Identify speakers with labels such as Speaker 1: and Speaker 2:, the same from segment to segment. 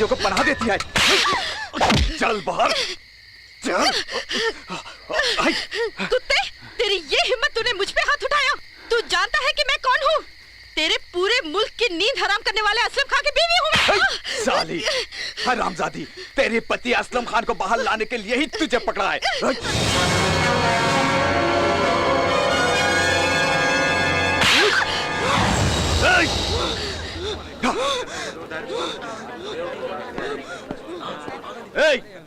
Speaker 1: आतंकवादियों को पनाह देती है। चल बाहर चल।
Speaker 2: कुत्ते, तेरी ये हिम्मत, तूने मुझ पे हाथ उठाया। तू जानता है कि मैं कौन हूँ? तेरे पूरे मुल्क की नींद हराम करने वाले असलम खान की बीवी हूँ मैं।
Speaker 1: साली हरामजादी, तेरे पति असलम खान को बाहर लाने के लिए ही तुझे पकड़ा है।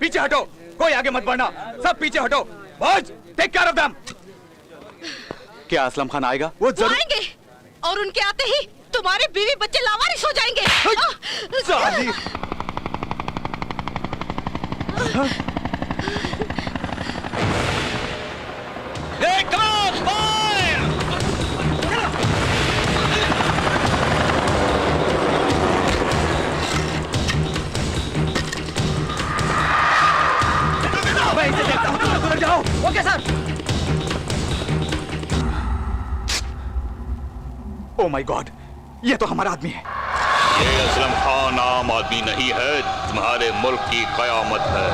Speaker 1: पीछे हटो, कोई आगे मत बढ़ना, सब पीछे हटो। Boys, take care of them. क्या असलम खान आएगा? वो जरूर
Speaker 2: आएंगे, और उनके आते ही तुम्हारे बीवी बच्चे लावारिस हो जाएंगे।
Speaker 1: साली मैं इसे देखता हूँ, तुम उधर जाओ। Okay sir. Oh my God, ये तो हमारा आदमी है।
Speaker 3: ये असलम खान आम आदमी नहीं है, तुम्हारे मुल्क की कयामत है।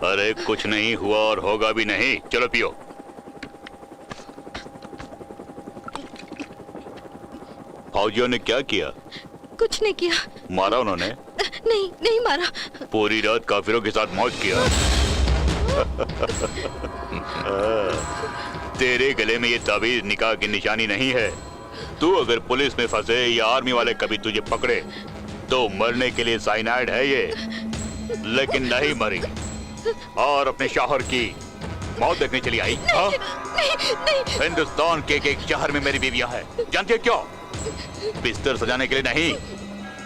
Speaker 3: अरे कुछ नहीं हुआ और होगा भी नहीं। चलो पियो। फौजियों ने क्या किया?
Speaker 2: कुछ नहीं किया।
Speaker 3: मारा उन्होंने?
Speaker 2: नहीं, नहीं मारा।
Speaker 3: पूरी रात काफिरों के साथ मौज किया। तेरे गले में ये ताबीज निकाह की निशानी नहीं है। तू अगर पुलिस में फंसे या आर्मी वाले कभी तुझे पकड़े तो मरने के लिए साइनाइड है ये, लेकिन नहीं मरी और अपने शौहर की मौत देखने चली आई।
Speaker 2: नहीं, नहीं, नहीं।
Speaker 3: हिंदुस्तान के एक शहर में मेरी बीवियां हैं। जानती है क्यों? बिस्तर सजाने के लिए नहीं,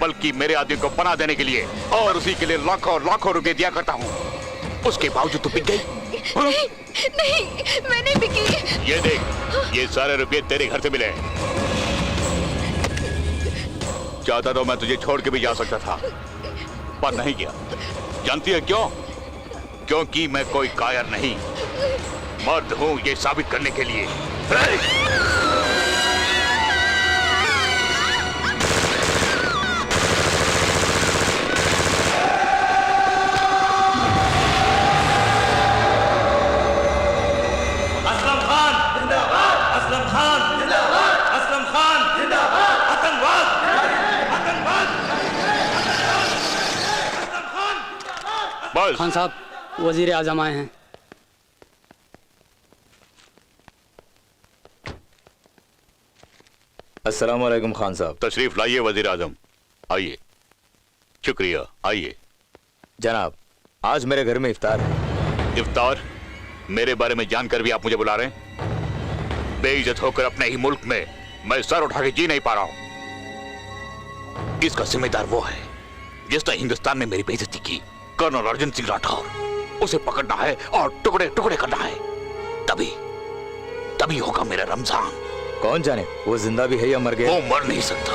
Speaker 3: बल्कि मेरे आदमी को पनाह देने के लिए, और उसी के लिए लाखों लाखों रुपए दिया करता हूँ। उसके बावजूद तू बिक गई?
Speaker 2: नहीं, नहीं, मैं नहीं बिकी।
Speaker 3: ये देख, ये सारे रुपए तेरे घर से मिले। चाहता तो मैं तुझे छोड़ के भी जा सकता था, पर नहीं किया। जानती है क्यों? क्योंकि मैं कोई कायर नहीं, मर्द हूं ये साबित करने के लिए।
Speaker 4: असलम खान जिंदाबाद, असलम खान जिंदाबाद, असलम खान जिंदाबाद, आतंकवाद, आतंकवाद, असलम खान।
Speaker 3: बस।
Speaker 5: खान साहब, वजीर आजम आए हैं।
Speaker 6: अस्सलाम वालेकुम खान साहब।
Speaker 3: तशरीफ लाइए वजीर आजम, आइए। शुक्रिया, आइए।
Speaker 6: जनाब, आज मेरे घर में इफ्तार है।
Speaker 3: इफ्तार? मेरे बारे में जानकर भी आप मुझे बुला रहे हैं? बेइज्जत होकर अपने ही मुल्क में मैं सर उठा के जी नहीं पा रहा हूं। इसका जिम्मेदार वो है जिसने हिंदुस्तान में मेरी बेइज्जती की, कर्नल अर्जुन सिंह राठौर। उसे पकड़ना है और टुकड़े टुकड़े करना है, तभी तभी होगा मेरा रमजान।
Speaker 6: कौन जाने वो जिंदा भी है या मर गया?
Speaker 3: वो मर नहीं सकता।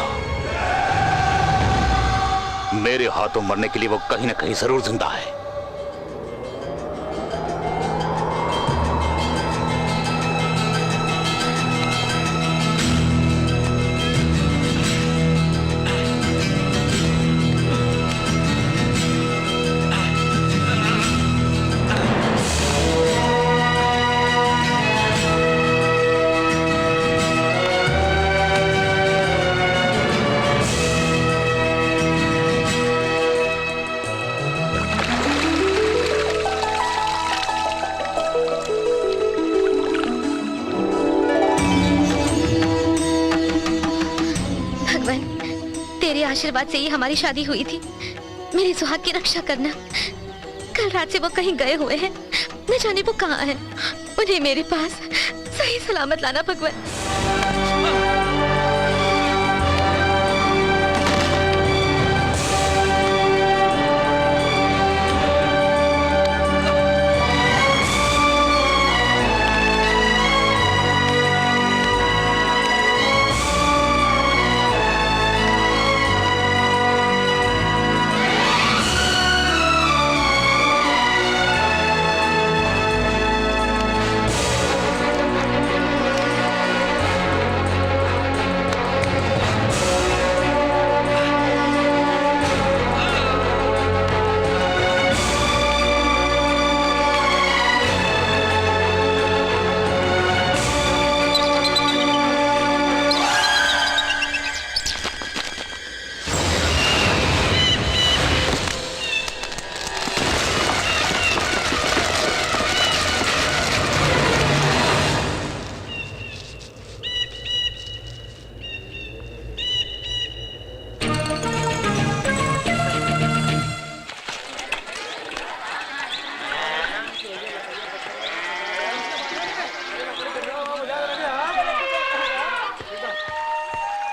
Speaker 3: मेरे हाथों मरने के लिए वो कहीं ना कहीं जरूर जिंदा है।
Speaker 7: आशीर्वाद से ही हमारी शादी हुई थी। मेरे सुहाग की रक्षा करना। कल रात से वो कहीं गए हुए हैं, न जाने वो कहाँ हैं। उन्हें मेरे पास सही सलामत लाना भगवान।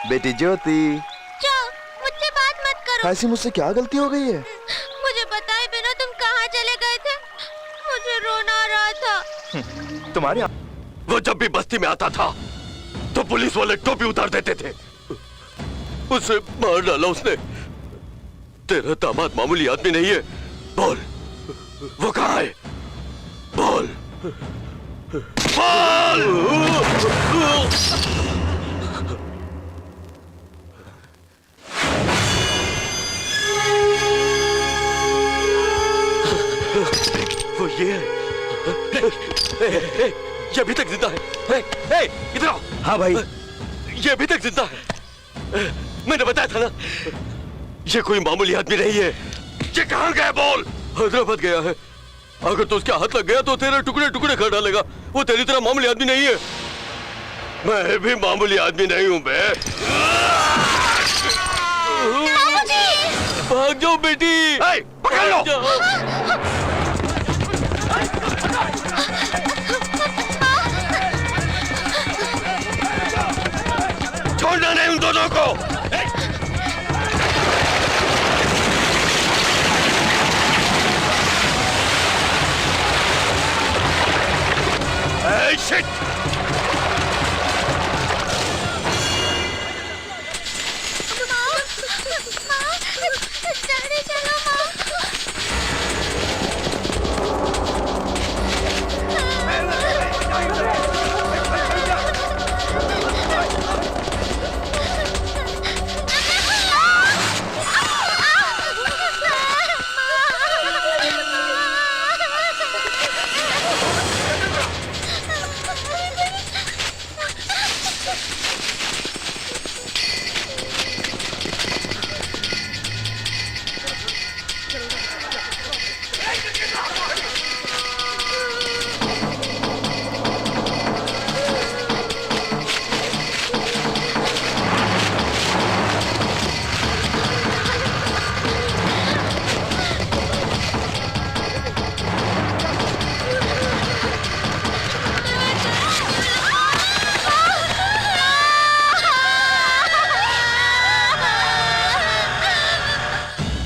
Speaker 8: बेटी ज्योति,
Speaker 7: जाओ, मुझसे बात मत करो।
Speaker 8: ऐसी मुझसे क्या गलती हो गई है?
Speaker 7: मुझे बताए बिना तुम कहाँ चले गए थे? मुझे रोना आ रहा था।
Speaker 8: तुम्हारे
Speaker 9: वो जब भी बस्ती में आता था तो पुलिस वाले टोपी उतार देते थे। उसे मार डाला उसने। तेरा दामाद मामूली आदमी नहीं है। बोल, वो कहाँ है? बोल, बोल! वो ये है। ये अभी तक जिंदा है। इधर आओ।
Speaker 6: हाँ भाई।
Speaker 9: ये अभी तक जिंदा है। मैंने बताया था ना, ये कोई मामूली आदमी नहीं है। ये कहाँ गया? बोल। हैदराबाद गया है। अगर तो उसके हाथ लग गया तो तेरे टुकड़े टुकड़े कर डालेगा। वो तेरी तरह मामूली आदमी नहीं है। मैं भी मामूली आदमी नहीं हूँ बे। भाग जाओ बेटी। पकड़ लो। छोड़ना नहीं उन दोनों को। शिट!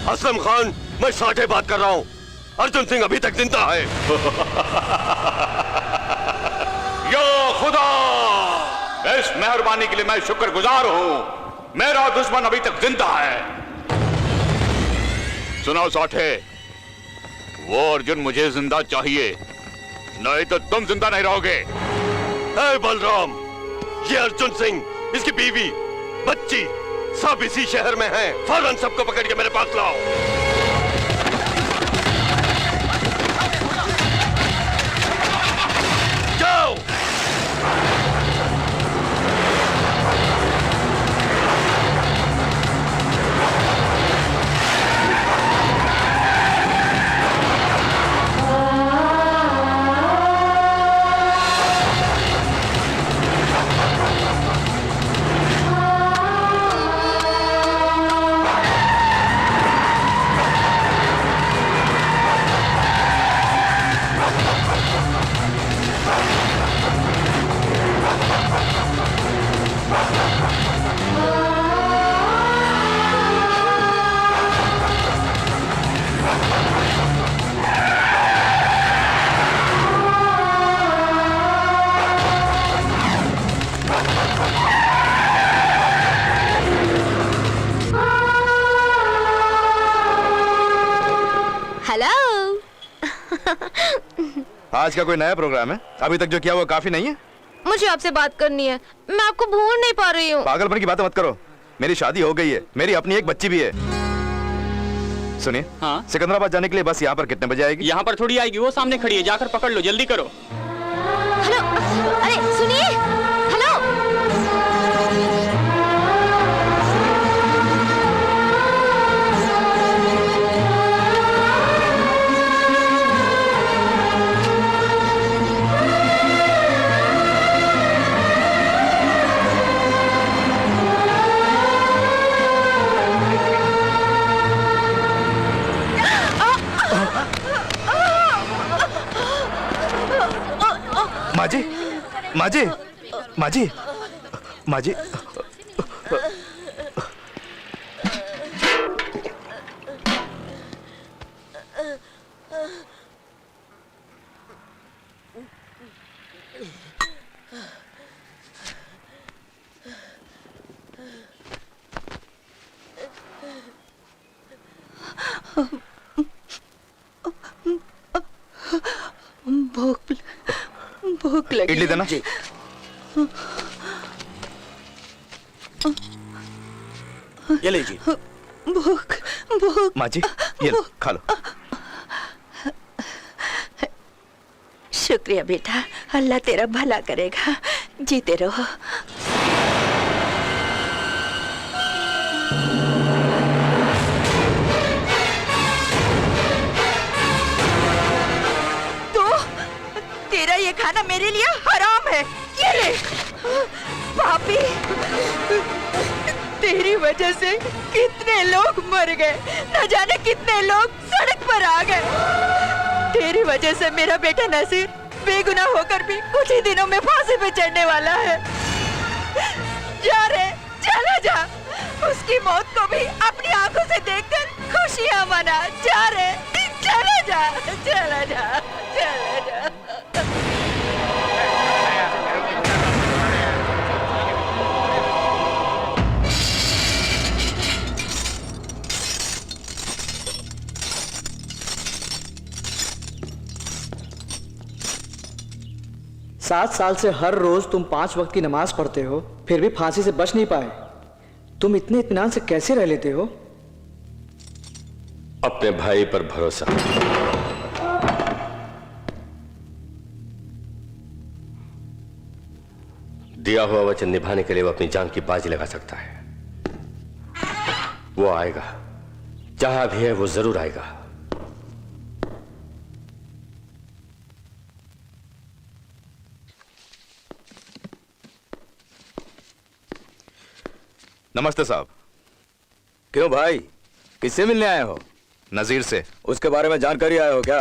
Speaker 9: असलम खान, मैं साठे बात कर रहा हूँ। अर्जुन सिंह अभी तक जिंदा है।
Speaker 3: या खुदा, इस मेहरबानी के लिए मैं शुक्रगुजार हूँ। मेरा दुश्मन अभी तक जिंदा है। सुनो साठे, वो अर्जुन मुझे जिंदा चाहिए, नहीं तो तुम जिंदा नहीं रहोगे।
Speaker 9: बलराम, ये अर्जुन सिंह, इसकी बीवी, बच्ची सब इसी शहर में हैं। फौरन सबको पकड़ के मेरे पास लाओ। जाओ।
Speaker 8: आज का कोई नया प्रोग्राम है? अभी तक जो किया वो काफी नहीं है?
Speaker 7: मुझे आपसे बात करनी है, मैं आपको भूल नहीं पा रही हूँ।
Speaker 8: पागलपन की बातें मत करो, मेरी शादी हो गई है, मेरी अपनी एक बच्ची भी है। सुनिए,
Speaker 5: हाँ?
Speaker 8: सिकंदराबाद जाने के लिए बस यहाँ पर कितने बजे आएगी?
Speaker 5: यहाँ पर थोड़ी आएगी, वो सामने खड़ी है, जाकर पकड़ लो, जल्दी करो।
Speaker 7: हेलो, अरे सुनिए, हेलो।
Speaker 8: माजी, माजी, माजी, माजी।
Speaker 2: भूख लगी।
Speaker 8: इडली देना।
Speaker 9: ये लीजिए।
Speaker 2: भूख भूख।
Speaker 8: माजी, ये लो, खा लो।
Speaker 2: शुक्रिया बेटा, अल्लाह तेरा भला करेगा, जीते रहो। तेरा ये खाना मेरे लिए हराम है, ये ले। पापी, तेरी वजह से कितने लोग मर गए, न जाने कितने लोग सड़क पर आ गए। तेरी वजह से मेरा बेटा नसीर बेगुनाह होकर भी कुछ ही दिनों में फांसी पे चढ़ने वाला है। जा रे, चला जा, उसकी मौत को भी अपनी आंखों से देखकर खुशियां मना। जा रे, चला जा, चला जा, चला जा।
Speaker 10: 7 साल से हर रोज तुम 5 वक्त की नमाज पढ़ते हो, फिर भी फांसी से बच नहीं पाए। तुम इतने इत्मीनान से कैसे रह लेते हो?
Speaker 9: अपने भाई पर भरोसा। दिया हुआ वचन निभाने के लिए वो अपनी जान की बाजी लगा सकता है। वो आएगा, जहां भी है वो जरूर आएगा।
Speaker 8: नमस्ते साहब।
Speaker 6: क्यों भाई, किससे मिलने आए हो?
Speaker 8: नजीर से।
Speaker 6: उसके बारे में जानकारी आए हो क्या?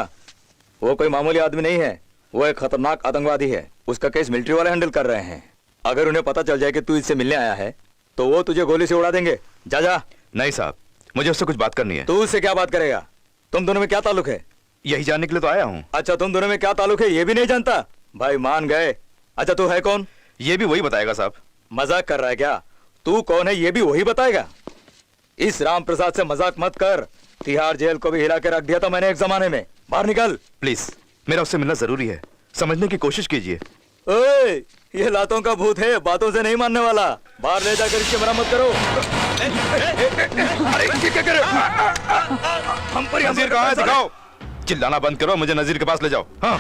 Speaker 6: वो कोई मामूली आदमी नहीं है, वो एक खतरनाक आतंकवादी है। उसका केस मिलिट्री वाले हैंडल कर रहे हैं। अगर उन्हें पता चल जाए कि तू इससे मिलने आया है तो वो तुझे गोली से उड़ा देंगे। जा जा।
Speaker 8: नहीं साहब, मुझे उससे कुछ बात करनी है।
Speaker 6: तू उससे क्या बात करेगा? तुम दोनों में क्या ताल्लुक है?
Speaker 8: यही जानने के लिए तो आया हूँ।
Speaker 6: अच्छा, तुम दोनों में क्या ताल्लुक है ये भी नहीं जानता? भाई मान गए। अच्छा, तू है कौन?
Speaker 8: ये भी वही बताएगा साहब।
Speaker 6: मजाक कर रहा है क्या? तू कौन है ये भी वही बताएगा? इस राम प्रसाद से मजाक मत कर। तिहाड़ जेल को भी हिला के रख दिया था मैंने एक जमाने में। बाहर निकल
Speaker 8: प्लीज, मेरा उससे मिलना जरूरी है, समझने की कोशिश कीजिए।
Speaker 6: ओए, ये लातों का भूत है, बातों से नहीं मानने वाला। बाहर ले जाकर इसकी मरम्मत करो।
Speaker 8: अरे ये क्या कर रहे हो? हम पर नजीर कहाँ है? दिखाओ। चिल्लाना बंद करो, मुझे नजीर के पास ले जाओ। हाँ।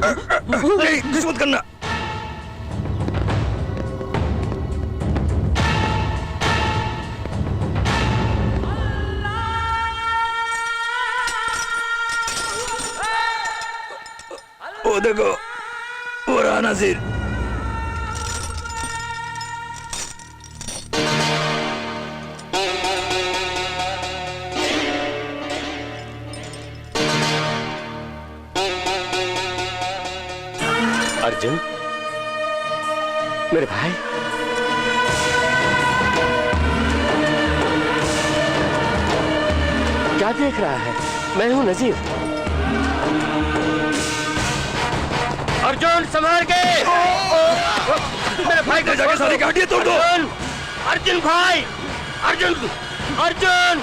Speaker 8: कुछ मत करना। वो देखो, वो रहा नजीर।
Speaker 9: अर्जुन, मेरे भाई, क्या देख रहा है? मैं हूं नजीर। अर्जुन, संभाल के! मेरे भाई को
Speaker 8: जाके सारी गाड़ियां तोड़ दो।
Speaker 9: अर्जुन भाई, अर्जुन, अर्जुन!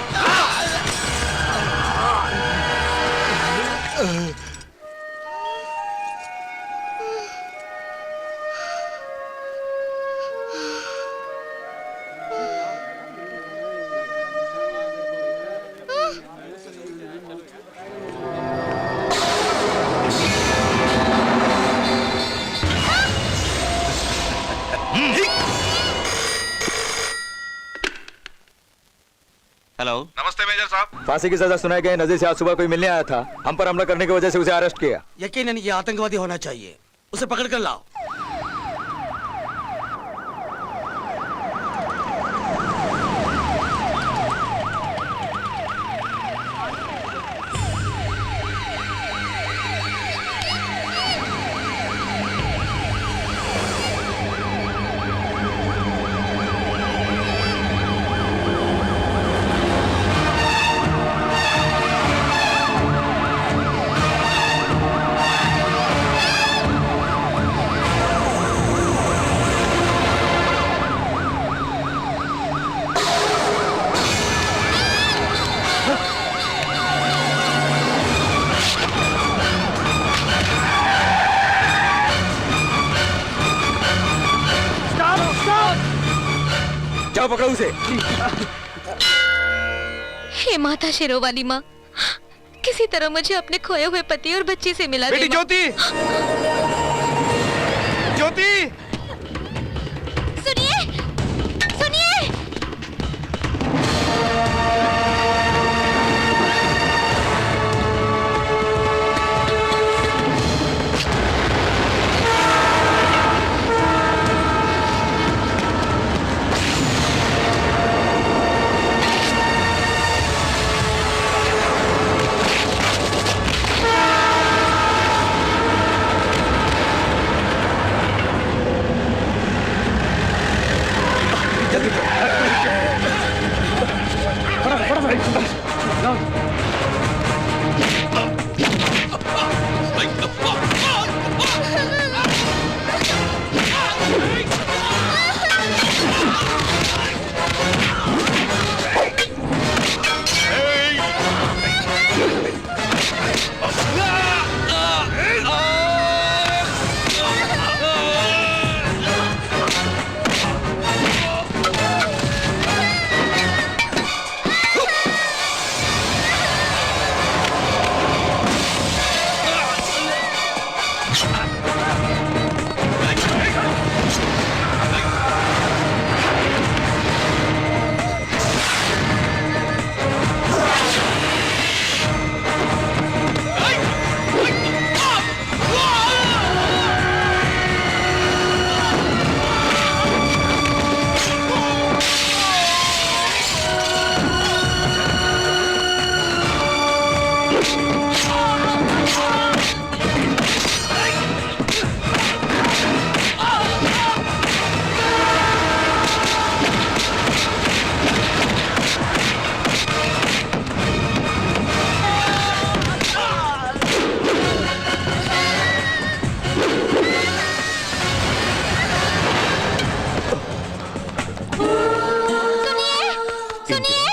Speaker 8: साहब।
Speaker 6: फांसी की सजा सुनाए गए नजीर से आज सुबह कोई मिलने आया था, हम पर हमला करने की वजह से उसे अरेस्ट किया।
Speaker 4: यकीनन ये आतंकवादी होना चाहिए, उसे पकड़ कर लाओ।
Speaker 6: जाओ पकड़ो उसे।
Speaker 7: हे माता शेरों वाली माँ, किसी तरह मुझे अपने खोए हुए पति और बच्ची से मिला
Speaker 8: बेटी
Speaker 7: दे माँ।
Speaker 8: ज्योति, ज्योति।
Speaker 7: सुनिए, सुनिए। सुनिए,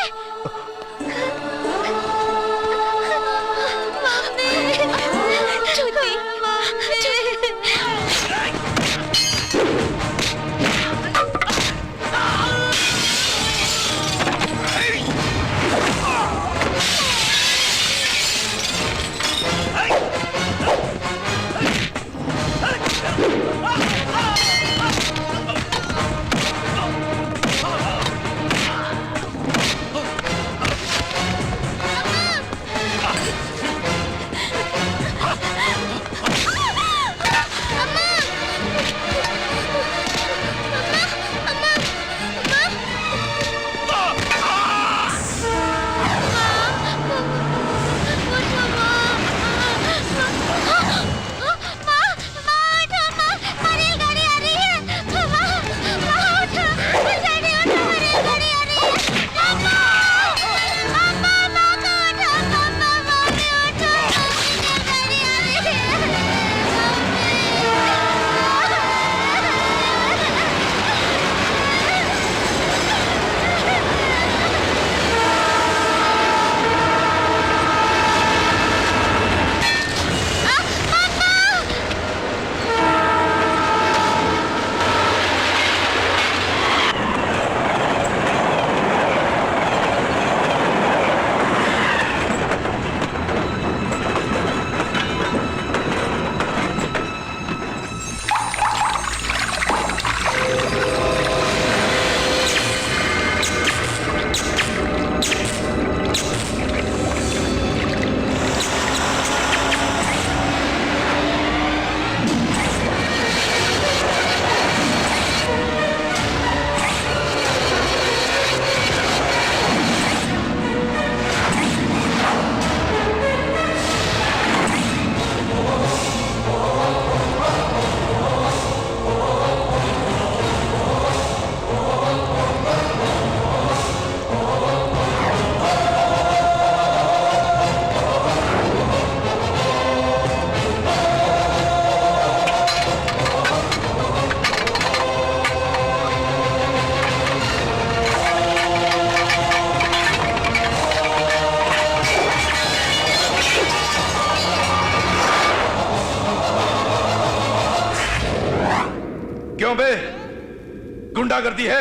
Speaker 8: गुंडागर्दी है?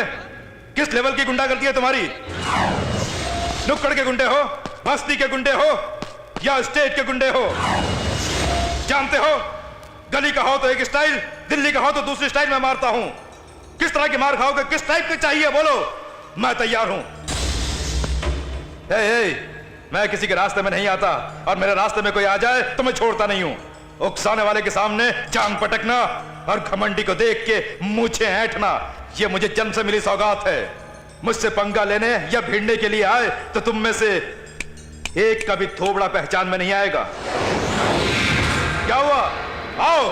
Speaker 8: किस लेवल की गुंडागर्दी है तुम्हारी? नुक्कड़ के गुंडे हो, बस्ती के गुंडे हो, या स्टेट के गुंडे हो? जानते हो, गली का हो तो एक स्टाइल, दिल्ली का हो तो दूसरी स्टाइल में मारता हूं। किस तरह की मार खाओगे, किस टाइप के चाहिए बोलो, मैं तैयार हूं। मैं किसी के रास्ते में नहीं आता, और मेरे रास्ते में कोई आ जाए तो मैं छोड़ता नहीं हूं। उकसाने वाले के सामने जांग पटकना और घमंडी को देख के मूंछें ऐंठना, ये मुझे जन्म से मिली सौगात है। मुझसे पंगा लेने या भिड़ने के लिए आए तो तुम में से एक का भी थोबड़ा पहचान में नहीं आएगा। क्या हुआ? आओ।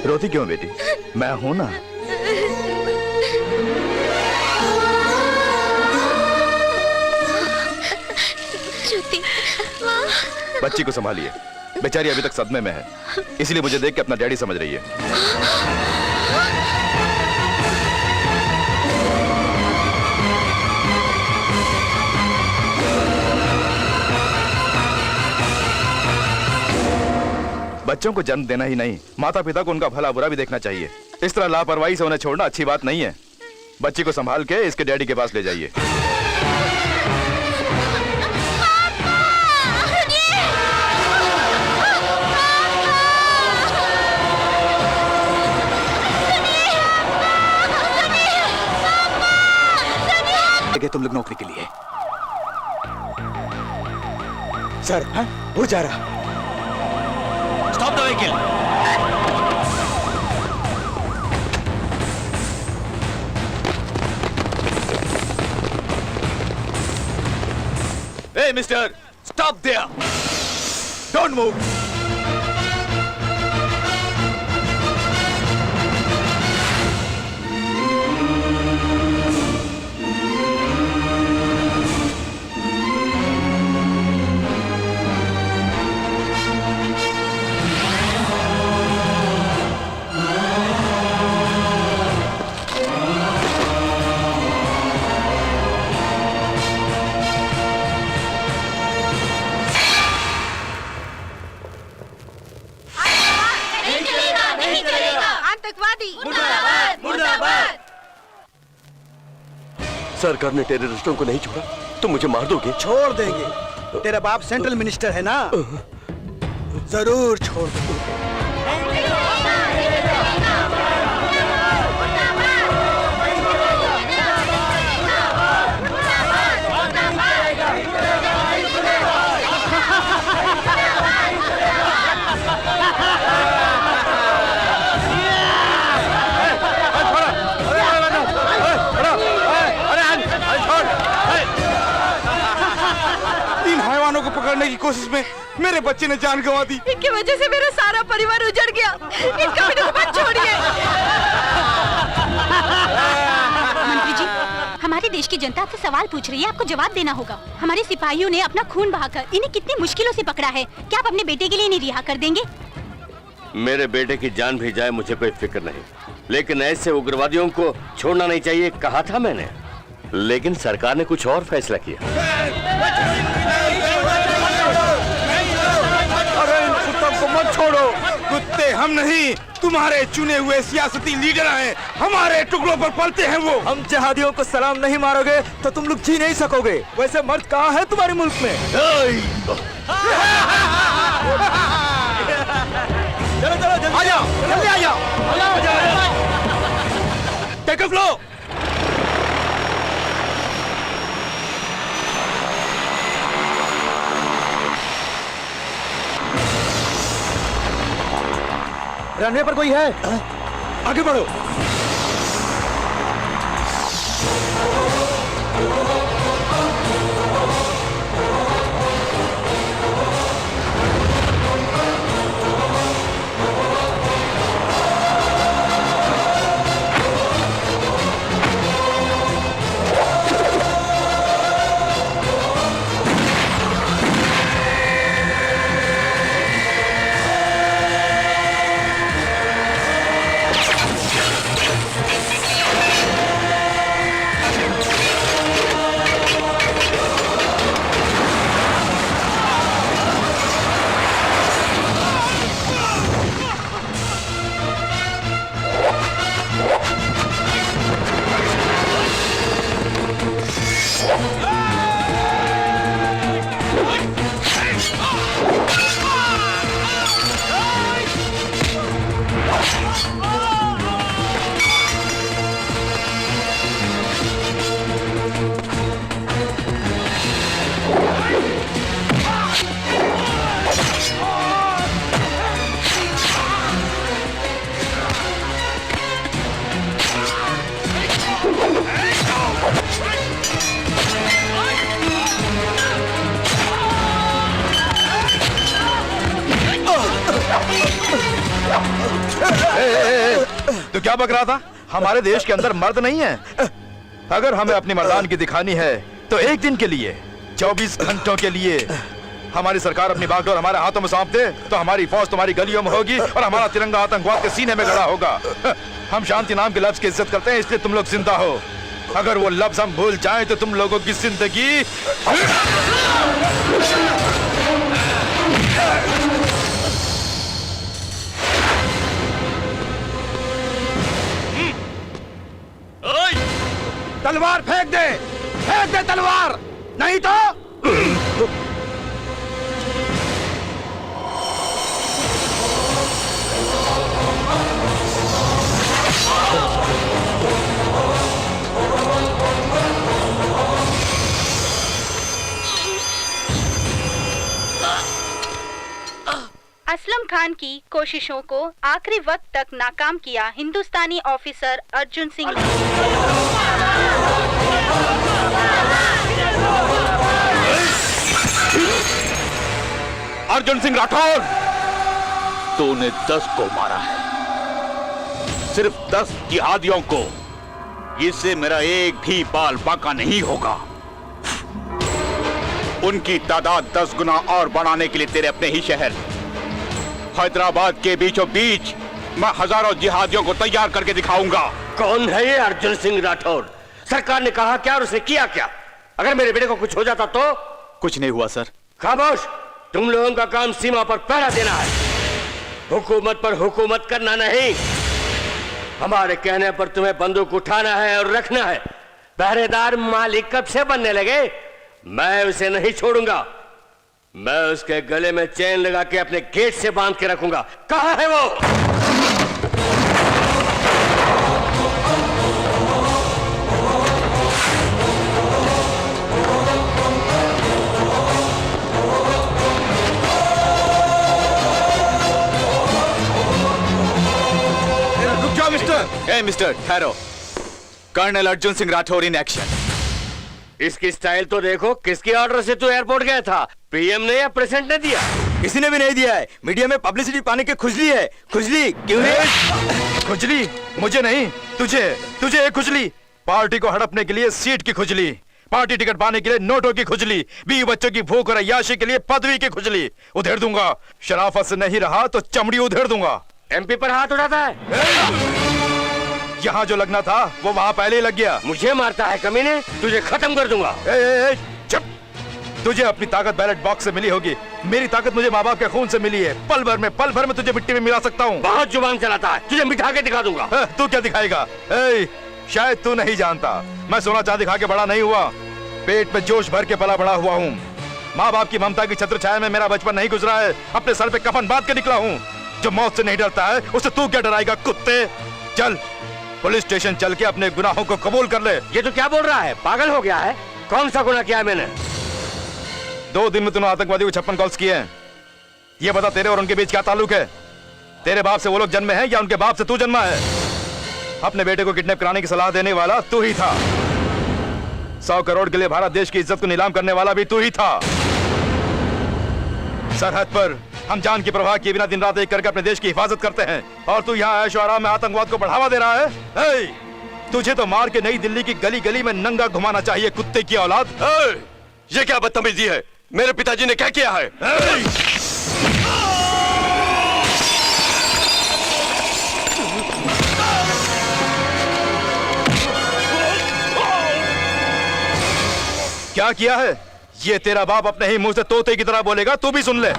Speaker 8: रोती क्यों बेटी? मैं हूं ना। बच्ची को संभालिए, बेचारी अभी तक सदमे में है, इसलिए मुझे देख के अपना डैडी समझ रही है। बच्चों को जन्म देना ही नहीं, माता पिता को उनका भला बुरा भी देखना चाहिए। इस तरह लापरवाही से उन्हें छोड़ना अच्छी बात नहीं है। बच्ची को संभाल के इसके डैडी के पास ले जाइए।
Speaker 1: तुम लोग नौकरी के लिए सर। हाँ? वो जा रहा।
Speaker 4: Stop the vehicle.
Speaker 1: Hey, mister, stop there. Don't move.
Speaker 9: सरकार ने टेररिस्टों को नहीं छोड़ा तो मुझे मार दोगे?
Speaker 10: छोड़ देंगे, तेरा बाप सेंट्रल मिनिस्टर है ना, जरूर छोड़ देंगे।
Speaker 1: की कोशिश में मेरे बच्चे ने जान गंवा दी।
Speaker 2: इनकी वजह से मेरा सारा परिवार उजड़ गया। इनका मेरे को मत छोड़िए।
Speaker 7: मंत्री जी, हमारे देश की जनता आपसे सवाल पूछ रही है, आपको जवाब देना होगा। हमारे सिपाहियों ने अपना खून बहाकर इन्हें कितनी मुश्किलों से पकड़ा है, क्या आप अपने बेटे के लिए इन्हें रिहा कर देंगे?
Speaker 9: मेरे बेटे की जान भी जाए मुझे कोई फिक्र नहीं, लेकिन ऐसे उग्रवादियों को छोड़ना नहीं चाहिए कहा था मैंने, लेकिन सरकार ने कुछ और फैसला किया।
Speaker 1: अरे इन कुत्तों को मत छोड़ो। कुत्ते हम नहीं, तुम्हारे चुने हुए सियासती लीडर हैं। हमारे टुकड़ों पर पलते हैं वो।
Speaker 6: हम जिहादियों को सलाम नहीं मारोगे तो तुम लोग जी नहीं सकोगे। वैसे मर्द कहाँ है तुम्हारे मुल्क में? चलो चलो जल्दी
Speaker 1: आ जाओ, जल्दी आ जाओ। Take a flow.
Speaker 10: रनवे पर कोई है?
Speaker 1: आगे बढ़ो।
Speaker 8: तो क्या बक रहा था? हमारे देश के अंदर मर्द नहीं है। अगर हमें अपनी मर्दानगी दिखानी है तो एक दिन के लिए, 24 घंटों के लिए हमारी सरकार अपनी बागडोर हमारे हाथों में सौंप दे तो हमारी फौज तुम्हारी गलियों में होगी और हमारा तिरंगा आतंकवाद के सीने में गड़ा होगा। हम शांति नाम के लफ्ज की इज्जत करते हैं, इसलिए तुम लोग जिंदा हो। अगर वो लफ्ज हम भूल जाएं तो तुम लोगों की जिंदगी
Speaker 1: तलवार फेंक दे तलवार, नहीं तो
Speaker 7: असलम खान की कोशिशों को आखिरी वक्त तक नाकाम किया हिंदुस्तानी ऑफिसर अर्जुन सिंह।
Speaker 3: अर्जुन सिंह राठौर, तूने 10 को मारा है, सिर्फ 10 जिहादियों को। इससे मेरा एक भी बाल बाका नहीं होगा। उनकी तादाद 10 गुना और बढ़ाने के लिए तेरे अपने ही शहर हैदराबाद के बीचों बीच मैं हजारों जिहादियों को तैयार करके दिखाऊंगा।
Speaker 9: कौन है ये अर्जुन सिंह राठौर? सरकार ने कहा क्या और उसे किया क्या? अगर मेरे बेटे को कुछ हो जाता तो?
Speaker 1: कुछ नहीं हुआ सर।
Speaker 9: खामोश, तुम लोगों का काम सीमा पर पहरा देना है, हुकूमत पर हुकूमत करना नहीं। हमारे कहने पर तुम्हें बंदूक उठाना है और रखना है। पहरेदार मालिक कब से बनने लगे? मैं उसे नहीं छोड़ूंगा। मैं उसके गले में चेन लगा के अपने गेट से बांध के रखूंगा। कहाँ है वो?
Speaker 1: रुक जाओ मिस्टर। ए मिस्टर, ठहरो। Colonel Arjun Singh Rathore in action.
Speaker 9: इसकी स्टाइल तो देखो, किसकी ऑर्डर से तू एयरपोर्ट गया था? पीएम ने या प्रेसिडेंट ने दिया?
Speaker 6: किसी ने भी नहीं दिया है। मीडिया में पब्लिसिटी पाने की खुजली है। खुजली क्यों है?
Speaker 8: खुजली मुझे नहीं, तुझे तुझे एक खुजली। पार्टी को हड़पने के लिए सीट की खुजली, पार्टी टिकट पाने के लिए नोटों की खुजली, 20 बच्चों की भूख और अय्याशी के लिए पदवी की खुजली। उधेड़ दूंगा। शराफत से नहीं रहा तो चमड़ी उधेड़ दूंगा।
Speaker 9: एमपी पर हाथ उठाता है?
Speaker 8: यहाँ जो लगना था वो वहाँ पहले ही लग गया।
Speaker 9: मुझे मारता है कमीने, तुझे खत्म कर दूंगा।
Speaker 8: चुप। तुझे अपनी ताकत बैलेट बॉक्स से मिली होगी, मेरी ताकत मुझे माँ बाप के खून से मिली है। पल भर में तुझे मिट्टी में मिला सकता हूँ।
Speaker 9: बहुत जुबान चलाता है, तुझे मिठा के दिखा दूंगा।
Speaker 8: तू क्या दिखाएगा? शायद तू नहीं जानता, मैं सोना चांदी खा के बड़ा नहीं हुआ, पेट में जोश भर के पला बड़ा हुआ हूँ। माँ बाप की ममता की छत्र छाया में मेरा बचपन नहीं गुजरा है। अपने सर पे कफन बांध के निकला हूँ। जो मौत से नहीं डरता है उससे तू क्या डराएगा कुत्ते? चल पुलिस स्टेशन चल के अपने गुनाहों को कबूल कर ले।
Speaker 9: ये तो क्या बोल रहा है? पागल हो गया है? कौन सा गुनाह किया है मैंने?
Speaker 8: 2 दिन में तूने आतंकवादी को 56 कॉल्स किए हैं। ये बता तेरे और उनके बीच क्या ताल्लुक है? तेरे बाप से वो लोग जन्मे हैं या उनके बाप से तू जन्मा है? अपने बेटे को किडनैप कराने की सलाह देने वाला तू ही था। 100 करोड़ के लिए भारत देश की इज्जत को नीलाम करने वाला भी तू ही था। सरहद पर हम जान की परवाह किए बिना दिन रात एक करके अपने देश की हिफाजत करते हैं, और तू यहाँ ऐशो आराम में आतंकवाद को बढ़ावा दे रहा है। तुझे तो मार के नई दिल्ली की गली गली में नंगा घुमाना चाहिए, कुत्ते की औलाद।
Speaker 9: ये क्या बदतमीजी है? मेरे पिताजी ने क्या किया है?
Speaker 8: क्या किया है? ये तेरा बाप अपने ही मुंह से तोते की तरह बोलेगा, तू भी सुन ले।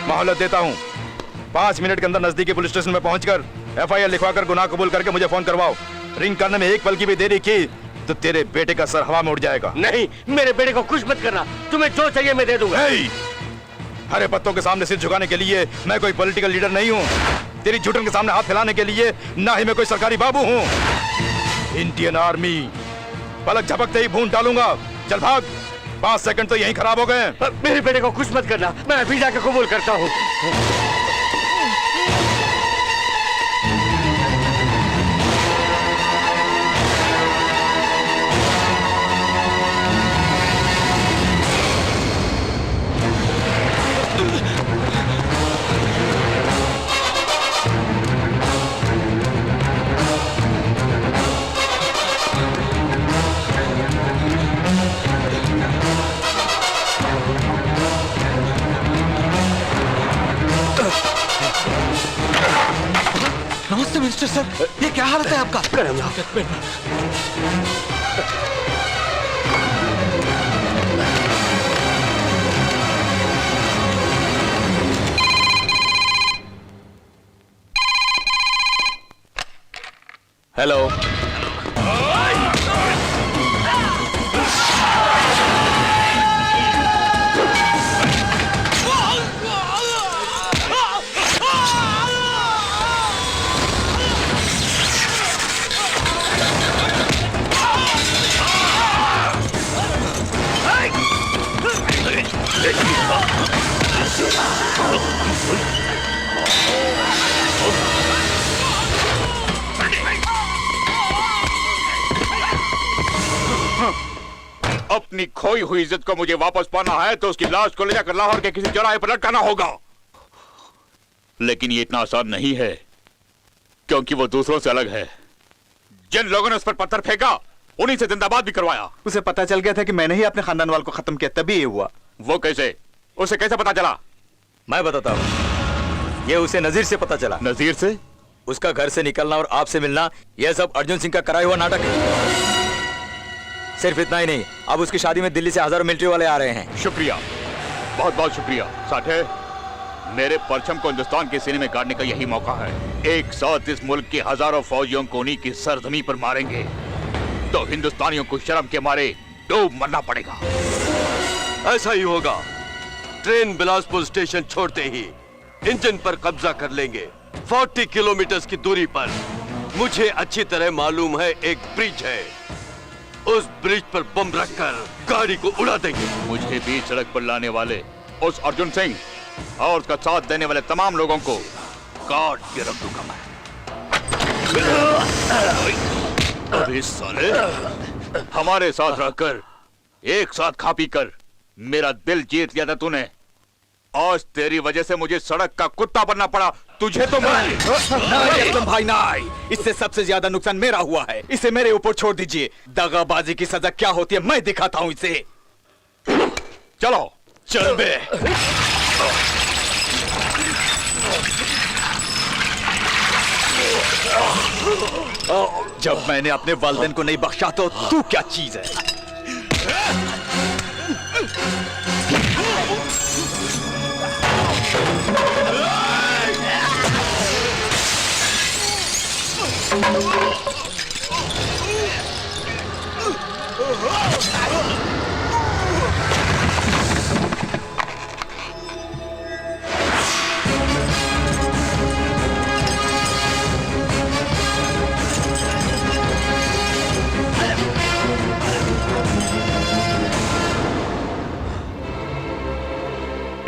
Speaker 8: मोहलत देता हूं, 5 मिनट के अंदर नजदीकी पुलिस स्टेशन में पहुंचकर FIR लिखवाकर गुनाह कबूल करके मुझे फोन करवाओ। रिंग करने में एक पल की भी देरी की तो तेरे बेटे का सर हवा में उड़ जाएगा।
Speaker 9: नहीं, मेरे बेटे को खुश मत करना। तुम्हें जो चाहिए मैं दे दूंगा।
Speaker 8: हरे पत्तों के सामने सिर झुकाने के लिए मैं कोई पॉलिटिकल लीडर नहीं हूँ। तेरी झुटन के सामने हाथ फैलाने के लिए ना ही मैं कोई सरकारी बाबू हूँ। इंडियन आर्मी, पलक झपकते ही भून डालूंगा। चल भाग, 5 सेकंड तो यहीं खराब हो गए।
Speaker 9: मेरे बेटे को खुश मत करना, मैं अभी जाकर कबूल करता हूँ।
Speaker 10: नमस्ते मिनिस्टर सर, ये क्या हालत है आपका?
Speaker 6: हेलो।
Speaker 3: अपनी खोई हुई इज्जत को मुझे वापस पाना है तो उसकी लाश को ले जाकर लाहौर के किसी चौराहे पर लटकाना होगा। लेकिन ये इतना आसान नहीं है, क्योंकि वो दूसरों से अलग है। जिन लोगों ने उस पर पत्थर फेंका उन्हीं से जिंदाबाद भी करवाया।
Speaker 1: उसे पता चल गया था कि मैंने ही अपने खानदान वालों को खत्म किया, तभी ये हुआ।
Speaker 3: वो कैसे? उसे कैसे पता चला?
Speaker 6: मैं बताता हूँ। ये उसे नजीर से पता चला।
Speaker 3: नजीर से?
Speaker 6: उसका घर से निकलना और आपसे मिलना, यह सब अर्जुन सिंह का कराया हुआ नाटक है। सिर्फ इतना ही नहीं, अब उसकी शादी में दिल्ली से हजारों मिलिट्री वाले आ रहे हैं।
Speaker 3: शुक्रिया, बहुत बहुत शुक्रिया। साठे, मेरे परचम को हिंदुस्तान के सीने में गाड़ने का यही मौका है। एक साथ इस मुल्क के हजारों फौजियों को उन्हीं की सरजमी पर मारेंगे तो हिंदुस्तानियों को शर्म के मारे डूब मरना पड़ेगा।
Speaker 9: ऐसा ही होगा। ट्रेन बिलासपुर स्टेशन छोड़ते ही इंजन पर कब्जा कर लेंगे। 40 किलोमीटर की दूरी पर मुझे अच्छी तरह मालूम है एक ब्रिज है। उस ब्रिज पर बम रखकर गाड़ी को उड़ा देंगे।
Speaker 3: मुझे बीच सड़क पर लाने वाले उस अर्जुन सिंह और उसका साथ देने वाले तमाम लोगों को काट के रख दूंगा मैं। अबे साले, हमारे साथ रहकर एक साथ खा पी कर मेरा दिल जीत लिया था तूने। आज तेरी वजह से मुझे सड़क का कुत्ता बनना पड़ा। तुझे तो मैं
Speaker 1: असलम भाई ना, इससे सबसे ज्यादा नुकसान मेरा हुआ है। इसे मेरे ऊपर छोड़ दीजिए। दगाबाजी की सजा क्या होती है मैं दिखाता हूं इसे। चलो चल बे। जब मैंने अपने वालिदैन को नहीं बख्शा तो तू क्या चीज है?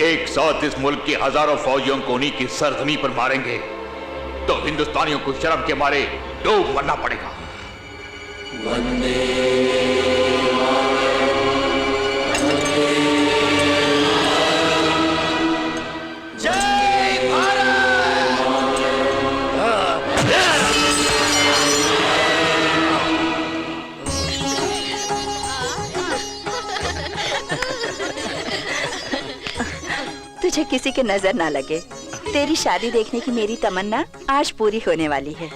Speaker 3: एक साथ इस मुल्क के हजारों फौजियों को उन्हीं की सरजमी पर मारेंगे तो हिंदुस्तानियों को शर्म के मारे डूब मरना पड़ेगा।
Speaker 2: तुझे किसी की नजर ना लगे। तेरी शादी देखने की मेरी तमन्ना आज पूरी होने वाली है।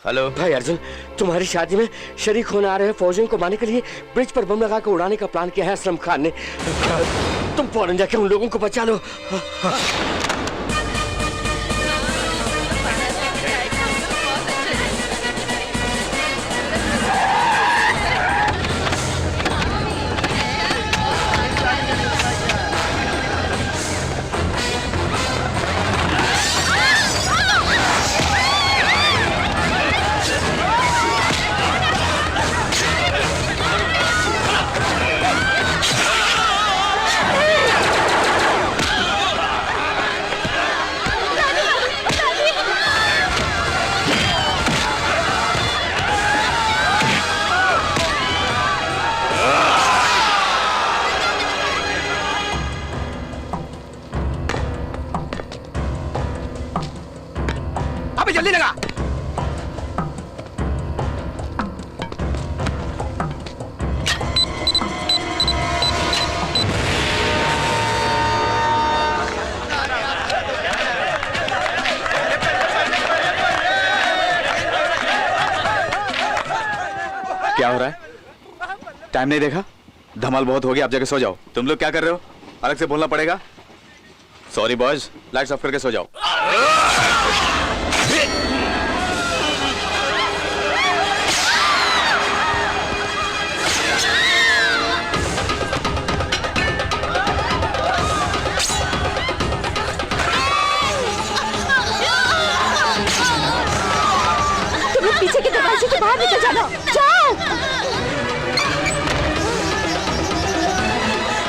Speaker 9: हेलो भाई अर्जुन, तुम्हारी शादी में शरीक होने आ रहे फौजियों को मारने के लिए ब्रिज पर बम लगा कर उड़ाने का प्लान किया है असलम खान ने। तुम फौरन जाके उन लोगों को बचा लो।
Speaker 1: जल्दी लगा। क्या हो रहा है? टाइम नहीं देखा? धमाल बहुत हो गया, आप जाके सो जाओ। तुम लोग क्या कर रहे हो? अलग से बोलना पड़ेगा। सॉरी बॉयज, लाइट्स ऑफ करके सो जाओ।
Speaker 2: पीछे के दरवाजे से बाहर निकल जाना। जाओ।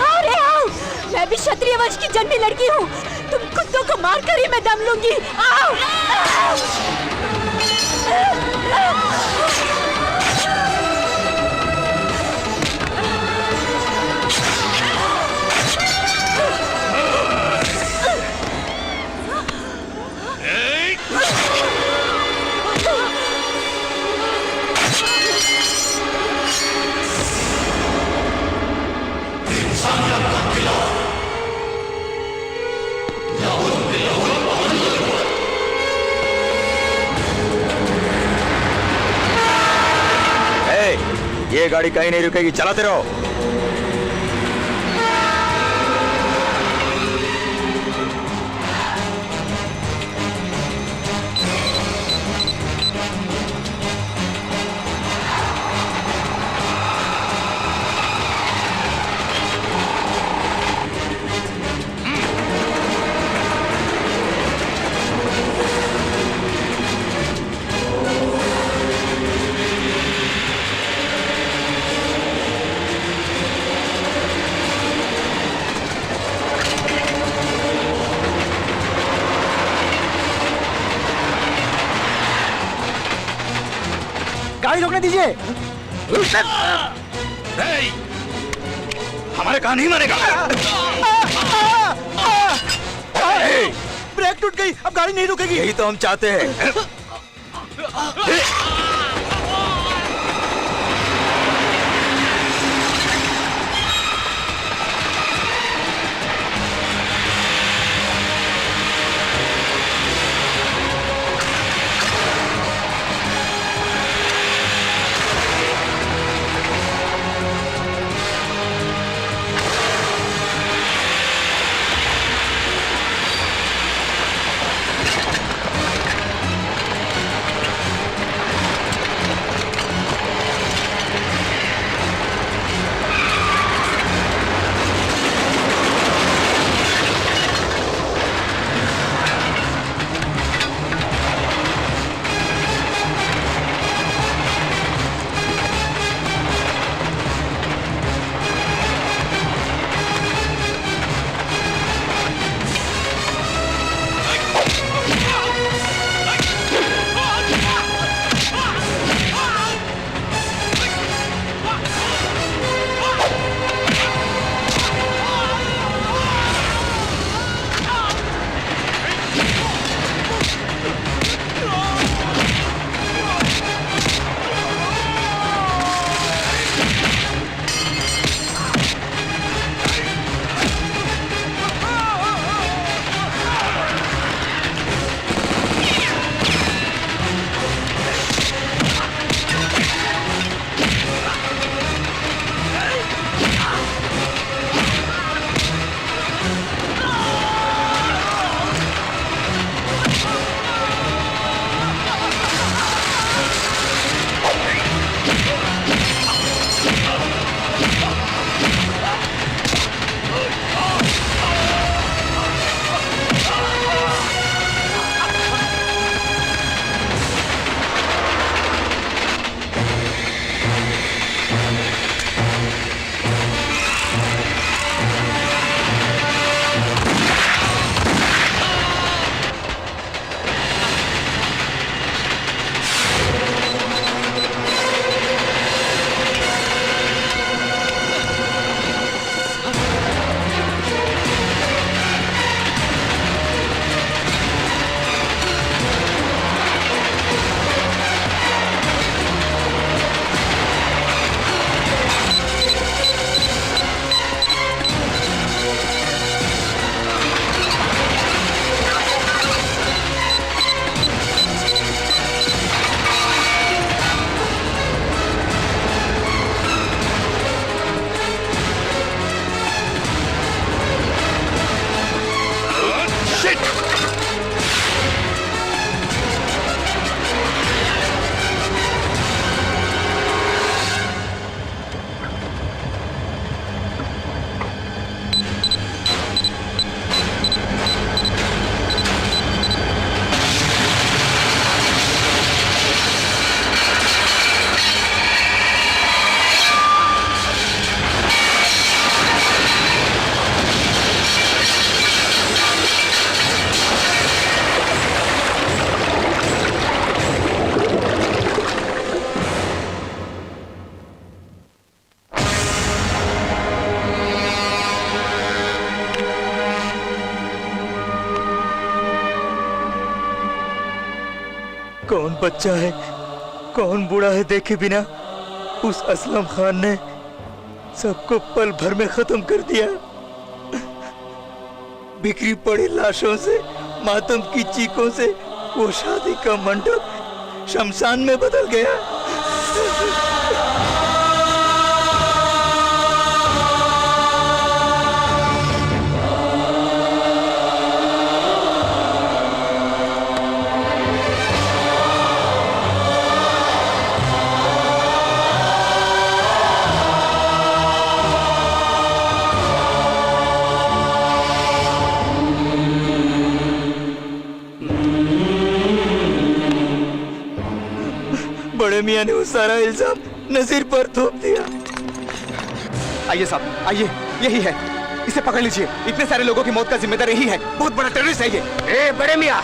Speaker 2: अरे आओ, मैं भी क्षत्रिय वंश की जन्मी लड़की हूँ। तुम कुत्तों को मार कर ही मैं दम लूंगी। आओ।
Speaker 6: ये गाड़ी कहीं नहीं रुकेगी, चलाते रहो।
Speaker 10: दीजिए।
Speaker 1: हमारे कहा नहीं मरेगा।
Speaker 10: ब्रेक टूट गई, अब गाड़ी नहीं रुकेगी।
Speaker 6: यही तो हम चाहते हैं।
Speaker 10: कौन बच्चा है, कौन बूढ़ा है देखे बिना उस असलम खान ने सबको पल भर में खत्म कर दिया। बिखरी पड़ी लाशों से, मातम की चीखों से वो शादी का मंडप शमशान में बदल गया। बड़े मियां ने वो सारा इल्जाम नसीर पर थोप दिया।
Speaker 1: आइए साहब, आइए, यही है, इसे पकड़ लीजिए। इतने सारे लोगों की मौत का जिम्मेदार यही है, बहुत बड़ा टेररिस्ट है ये।
Speaker 9: ए बड़े मियां,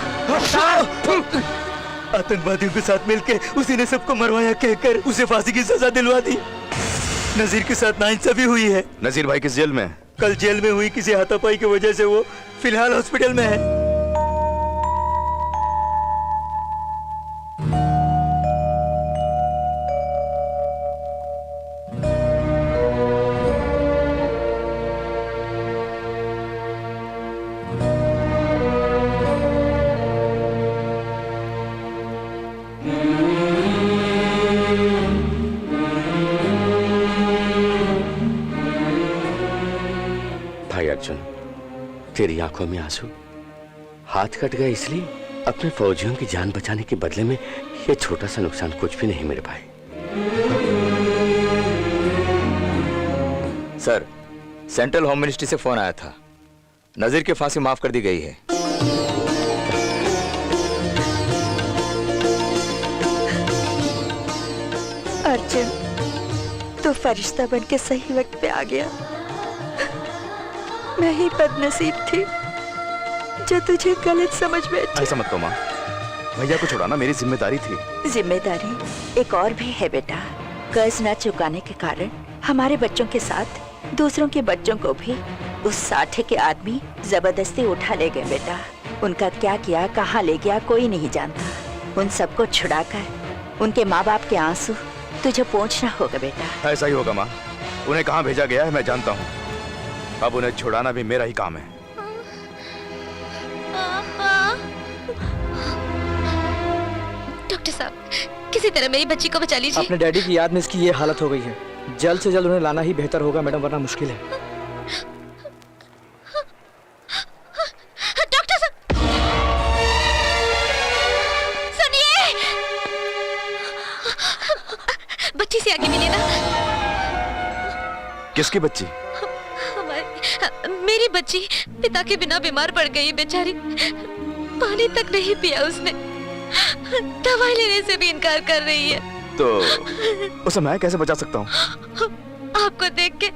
Speaker 10: आतंकवादियों के साथ मिलकर उसी ने सबको मरवाया कहकर उसे फांसी की सजा दिलवा दी। नजीर के साथ नाइंसाफी हुई है।
Speaker 8: नजीर भाई किस जेल में है?
Speaker 10: कल जेल में हुई किसी हाथापाई की वजह से वो फिलहाल हॉस्पिटल में है।
Speaker 9: भाई अर्जुन, तेरी आंखों में आंसू, हाथ कट गए इसलिए अपने फौजियों की जान बचाने के बदले में ये छोटा सा नुकसान कुछ भी नहीं मेरे भाई।
Speaker 6: सर, सेंट्रल होम मिनिस्ट्री से फोन आया था। नजीर की फांसी माफ कर दी गई है।
Speaker 2: अर्जुन, तो फरिश्ता बन के सही वक्त पे आ गया। मैं ही बदनसीब थी जो तुझे गलत समझ बैठी।
Speaker 8: ऐसा मत कहो माँ, भैया को छुड़ाना मेरी जिम्मेदारी थी।
Speaker 2: जिम्मेदारी एक और भी है बेटा। कर्ज न चुकाने के कारण हमारे बच्चों के साथ दूसरों के बच्चों को भी उस साठे के आदमी जबरदस्ती उठा ले गए बेटा। उनका क्या किया, कहाँ ले गया, कोई नहीं जानता। उन सबको छुड़ाकर उनके माँ बाप के आंसू तुझे पहुँचना होगा बेटा।
Speaker 8: ऐसा ही होगा माँ। उन्हें कहाँ भेजा गया है मैं जानता हूँ। अब उन्हें छुड़ाना भी मेरा ही काम है।
Speaker 7: डॉक्टर साहब, किसी तरह मेरी बच्ची को बचा लीजिए।
Speaker 11: अपने डैडी की याद में इसकी ये हालत हो गई है। जल्द से जल्द उन्हें लाना ही बेहतर होगा मैडम, वरना मुश्किल है।
Speaker 7: डॉक्टर साहब, सुनिए, बच्ची से आगे मिली ना।
Speaker 8: किसकी बच्ची?
Speaker 7: मेरी बच्ची पिता के बिना बीमार पड़ गई बेचारी। पानी तक नहीं पिया उसने, दवाई लेने से भी इनकार कर रही है।
Speaker 8: तो उसे मैं कैसे बचा सकता हूँ?
Speaker 7: आपको देख के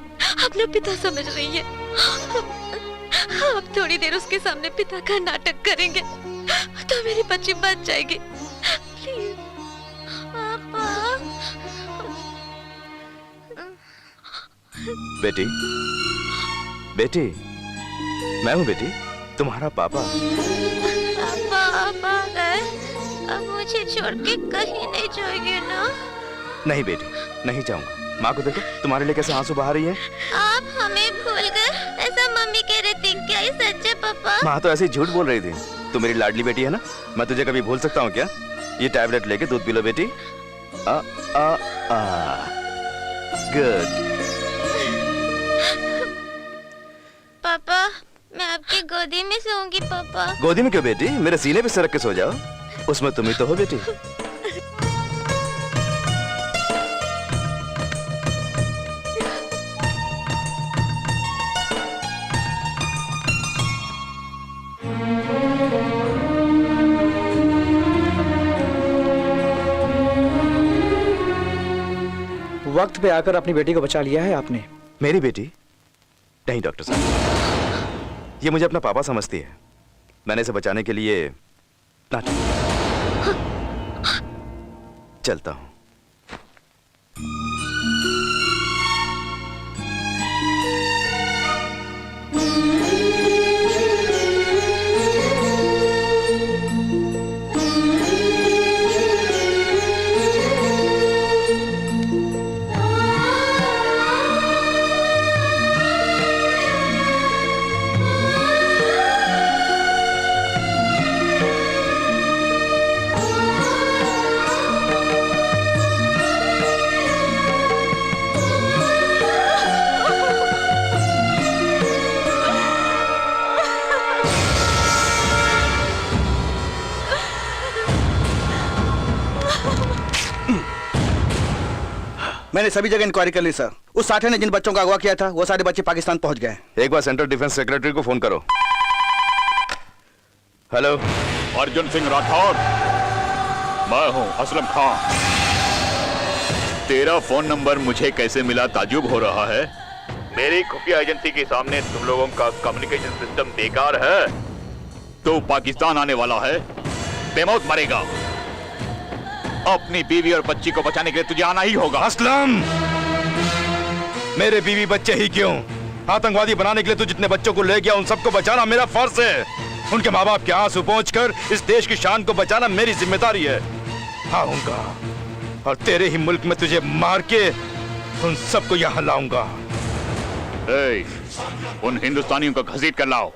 Speaker 7: अपना पिता समझ रही है। आप थोड़ी देर उसके सामने पिता का नाटक करेंगे तो मेरी बच्ची बच जाएगी। प्लीज पापा।
Speaker 8: बेटी, बेटी, मैं हूँ बेटी, तुम्हारा पापा।
Speaker 7: पापा गए, अब मुझे छोड़ के कहीं नहीं जाएंगे ना?
Speaker 8: नहीं बेटी, नहीं जाऊंगा। माँ को देखो, तुम्हारे लिए कैसे आंसू बहा रही है।
Speaker 7: आप हमें भूल गए, ऐसा मम्मी कह रही थी। क्या ये सच है पापा?
Speaker 8: माँ तो ऐसे ही झूठ बोल रही थी। तू मेरी लाडली बेटी है ना, मैं तुझे कभी भूल सकता हूँ क्या? ये टैबलेट लेके दूध पी लो बेटी। आ आ आ गुड।
Speaker 7: पापा, मैं आपकी गोदी में सोऊंगी। पापा,
Speaker 8: गोदी में क्यों बेटी? मेरे सीने पे सरक के सो जाओ, उसमें तुम ही तो हो बेटी।
Speaker 11: वक्त पे आकर अपनी बेटी को बचा लिया है आपने।
Speaker 8: मेरी बेटी? नहीं डॉक्टर साहब, ये मुझे अपना पापा समझती है। मैंने इसे बचाने के लिए नाटक चलता हूं।
Speaker 1: मैंने सभी जगह इंक्वायरी कर ली सर। उस साठे ने जिन बच्चों का अगवा किया था वो सारे बच्चे पाकिस्तान पहुंच गए।
Speaker 8: एक बार सेंट्रल डिफेंस सेक्रेटरी को फोन करो। हेलो,
Speaker 3: अर्जुन सिंह राठौर, मैं हूं असलम खान। तेरा फोन नंबर मुझे कैसे मिला ताजुब हो रहा है। मेरी खुफिया एजेंसी के सामने तुम लोगों का कम्युनिकेशन सिस्टम बेकार है। तो पाकिस्तान आने वाला है, बेमौत मरेगा। अपनी बीवी और बच्ची को बचाने के लिए तुझे आना ही होगा।
Speaker 8: असलम, मेरे बीवी बच्चे ही क्यों, आतंकवादी बनाने के लिए तू जितने बच्चों को ले गया उन सबको बचाना मेरा फर्ज है। उनके माँ बाप के आंसू पोंछकर इस देश की शान को बचाना मेरी जिम्मेदारी है। आऊंगा और तेरे ही मुल्क में तुझे मार के उन सबको यहाँ लाऊंगा।
Speaker 3: उन हिंदुस्तानियों को घसीट कर लाओ।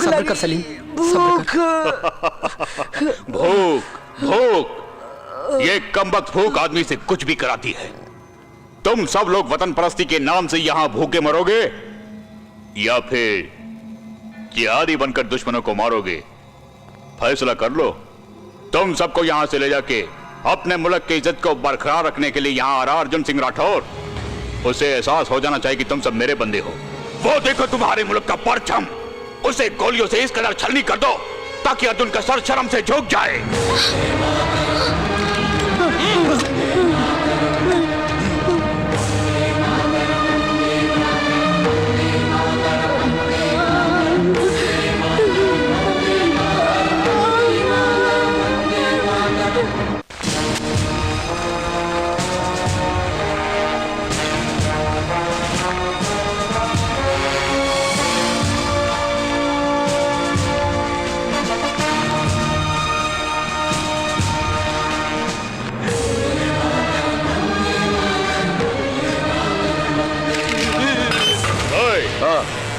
Speaker 11: सब्र कर सलीम,
Speaker 3: भूख भूख, ये कमबख्त भूख आदमी से कुछ भी कराती है। तुम सब लोग वतन परस्ती के नाम से यहां भूखे मरोगे या फिर जिहादी बनकर दुश्मनों को मारोगे? फैसला कर लो। तुम सबको यहां से ले जाके अपने मुल्क की इज्जत को बरकरार रखने के लिए यहां आ रहा अर्जुन सिंह राठौर, उसे एहसास हो जाना चाहिए कि तुम सब मेरे बंदे हो। वो देखो तुम्हारे मुल्क का परचम, उसे गोलियों से इस कदर छलनी कर दो ताकि अर्जुन का सर शर्म से झुक जाए।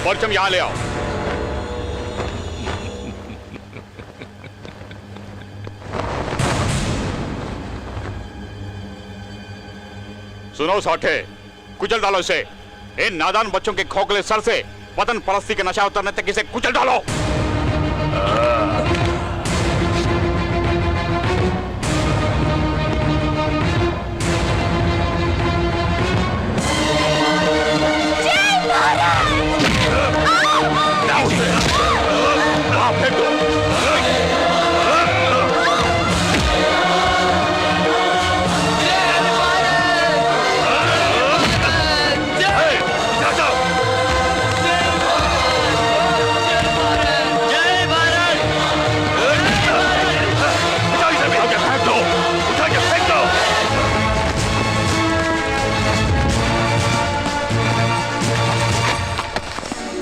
Speaker 3: परचम यहां ले आओ। सुनो साठे, कुचल डालो इसे। इन नादान बच्चों के खोखले सर से वतन परस्ती के नशा उतरने तक इसे कुचल डालो।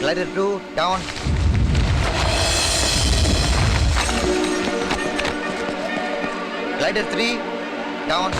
Speaker 12: Glider 2 down. Glider 3 down.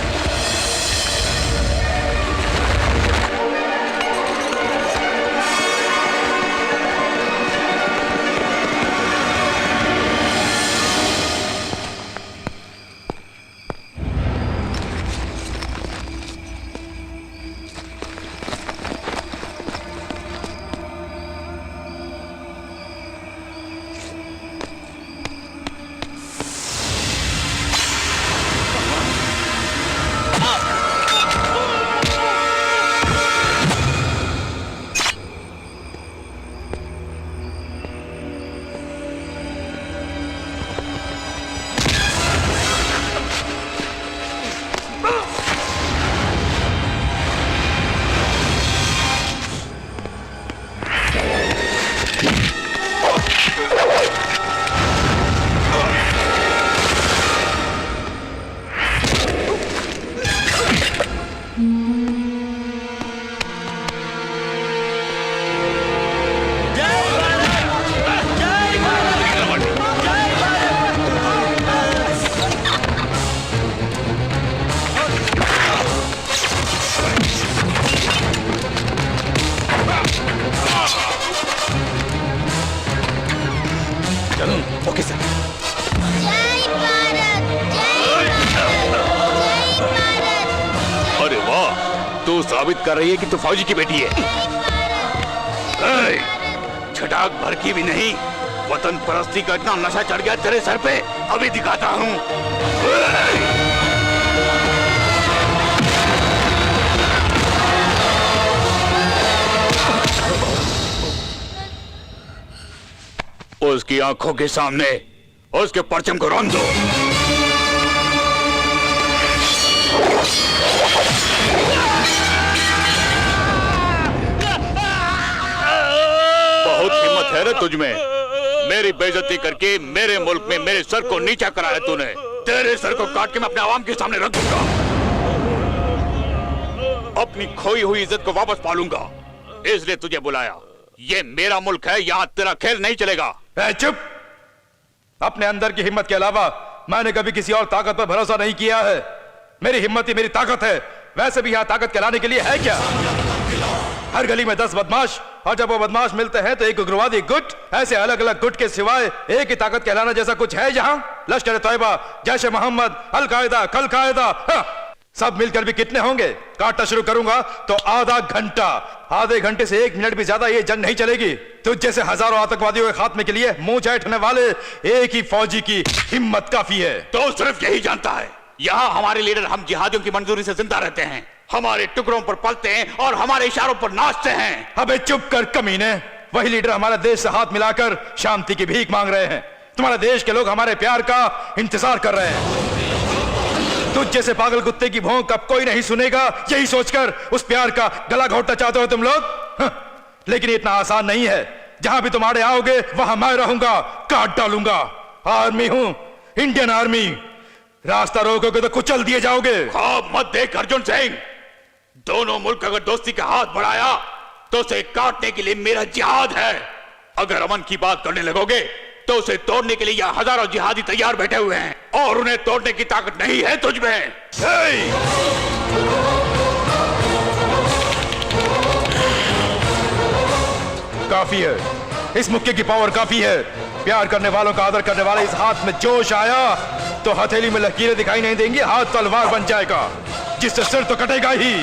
Speaker 1: Okay sir.
Speaker 3: अरे वाह, तू साबित कर रही है कि तू फौजी की बेटी है। छटाक भर की भी नहीं, वतन परस्ती का इतना नशा चढ़ गया तेरे सर पे, अभी दिखाता हूँ। उसकी आंखों के सामने उसके परचम को रौंद दो। बहुत हिम्मत है रे तुझमें, मेरी बेइज्जती करके मेरे मुल्क में मेरे सर को नीचा कराया तूने। तेरे सर को काट के मैं अपने आवाम के सामने रख दूंगा, अपनी खोई हुई इज्जत को वापस पालूंगा। इसलिए तुझे बुलाया। ये मेरा मुल्क है, यहाँ तेरा खेल नहीं चलेगा।
Speaker 8: चुप! अपने अंदर की हिम्मत के अलावा मैंने कभी किसी और ताकत पर भरोसा नहीं किया है। मेरी हिम्मत ही मेरी ताकत है। वैसे भी यहाँ ताकत कहलाने के लिए है क्या? हर गली में 10 बदमाश, और जब वो बदमाश मिलते हैं तो एक उग्रवादी गुट। ऐसे अलग अलग गुट के सिवाय एक ही ताकत कहलाना जैसा कुछ है यहाँ? लश्कर तैयबा, जैश मोहम्मद, अल कायदा, कल कायदा, सब मिलकर भी कितने होंगे? काटना शुरू करूंगा तो आधा घंटा, आधे घंटे से 1 मिनट भी ज्यादा ये जंग नहीं चलेगी। तुझ जैसे हजारों आतंकवादियों के खात्मे के लिए मुंह चाटने वाले एक ही फौजी की हिम्मत काफी है।
Speaker 3: तो सिर्फ यही जानता है, यहाँ हमारे लीडर हम जिहादियों की मंजूरी से जिंदा रहते हैं, हमारे टुकड़ों पर पलते हैं और हमारे इशारों पर नाचते हैं।
Speaker 8: अबे चुप कर कमीने! वही लीडर हमारे देश से हाथ मिलाकर शांति की भीख मांग रहे हैं। तुम्हारे देश के लोग हमारे प्यार का इंतजार कर रहे हैं। तुझ जैसे पागल कुत्ते की भौंक अब कोई नहीं सुनेगा, यही सोचकर उस प्यार का गला घोटना चाहते हो तुम लोग। लेकिन इतना आसान नहीं है। जहां भी तुम आड़े आओगे वहां मैं रहूंगा, काट डालूंगा। आर्मी हूं, इंडियन आर्मी। रास्ता रोकोगे तो कुचल दिए जाओगे।
Speaker 3: ख्वाब मत देख अर्जुन सिंह। दोनों मुल्क अगर दोस्ती का हाथ बढ़ाया तो उसे काटने के लिए मेरा जिहाद है। अगर अमन की बात करने लगोगे तो उसे तोड़ने के लिए यहाँ हजारों जिहादी तैयार बैठे हुए हैं और उन्हें तोड़ने की ताकत नहीं है तुझ में।
Speaker 8: काफी है, इस मुक्के की पावर काफी है। प्यार करने वालों का आदर करने वाले इस हाथ में जोश आया तो हथेली में लकीरें दिखाई नहीं देंगी, हाथ तलवार बन जाएगा, जिससे सिर तो कटेगा ही,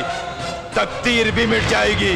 Speaker 8: तकदीर भी मिट जाएगी।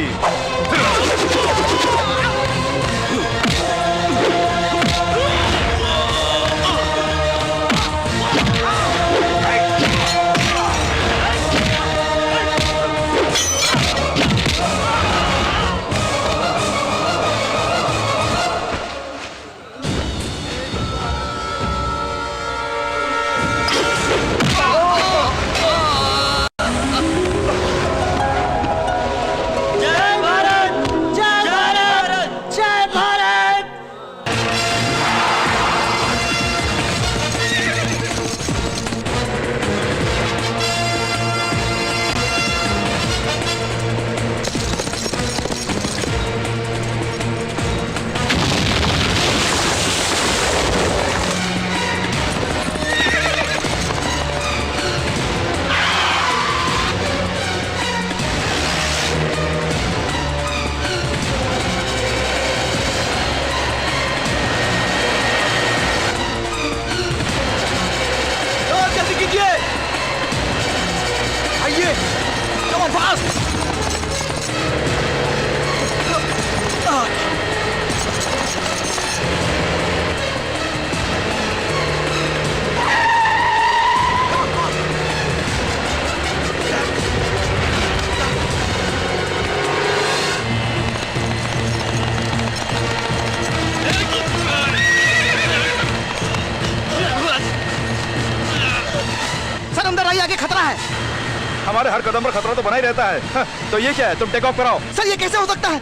Speaker 8: हमारे हर कदम पर खतरा तो बना ही रहता है। तो ये क्या है? तुम टेक ऑफ कराओ।
Speaker 12: सर ये कैसे हो सकता है?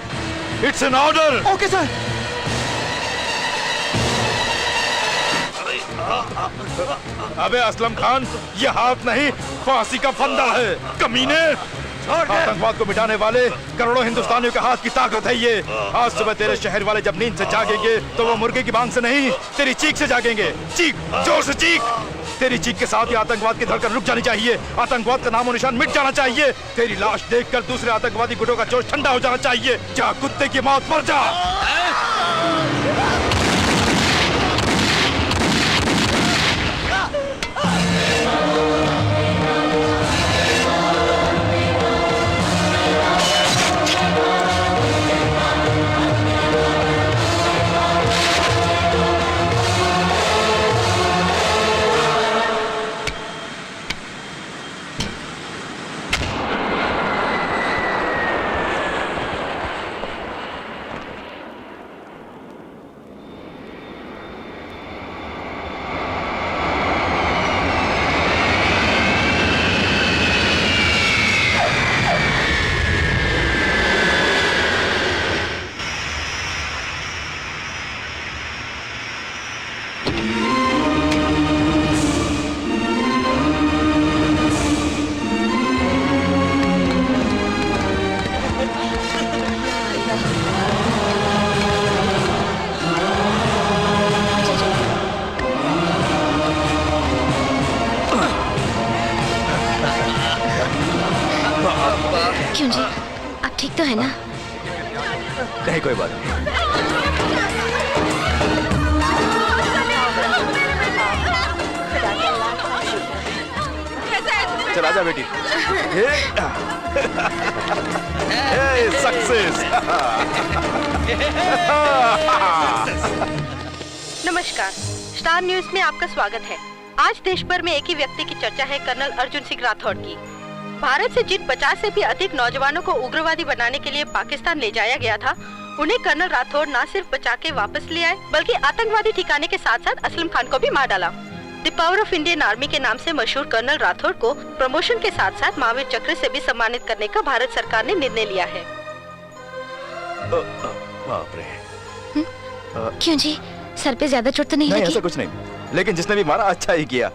Speaker 8: It's an order.
Speaker 12: Okay sir.
Speaker 8: अबे असलम खान, ये हाथ नहीं फांसी का फंदा है। कमीने, आतंकवाद को मिटाने वाले करोड़ों हिंदुस्तानियों के हाथ की ताकत है ये। आज सुबह तेरे शहर वाले जब नींद से जागेंगे तो वो मुर्गे की बांग से नहीं, तेरी चीख से जागेंगे। चीख, जोर से चीख। तेरी चीख के साथ ही आतंकवाद की धड़कन रुक जानी चाहिए, आतंकवाद का नामो निशान मिट जाना चाहिए। तेरी लाश देखकर दूसरे आतंकवादी गुटों का जोश ठंडा हो जाना चाहिए। जा कुत्ते की मौत मर जा।
Speaker 7: क्यों जी, आप ठीक तो है ना?
Speaker 6: नहीं कोई बात नहीं। चल आजा बेटी।
Speaker 8: सक्सेस।
Speaker 2: नमस्कार, स्टार न्यूज में आपका स्वागत है। आज देश भर में एक ही व्यक्ति की चर्चा है, कर्नल अर्जुन सिंह राठौड़ की। भारत से जिन 50 से भी अधिक नौजवानों को उग्रवादी बनाने के लिए पाकिस्तान ले जाया गया था, उन्हें कर्नल राठौड़ न सिर्फ बचा के वापस ले आए, बल्कि आतंकवादी ठिकाने के साथ साथ असलम खान को भी मार डाला। The power of Indian army के नाम से मशहूर कर्नल राठौड़ को प्रमोशन के साथ साथ महावीर चक्र से भी सम्मानित करने का भारत सरकार ने निर्णय लिया है।
Speaker 6: बाप रे।
Speaker 7: क्यों जी, सर पे ज्यादा चोट तो नहीं लगी?
Speaker 6: ऐसा कुछ नहीं, लेकिन जिसने भी मारा अच्छा ही किया।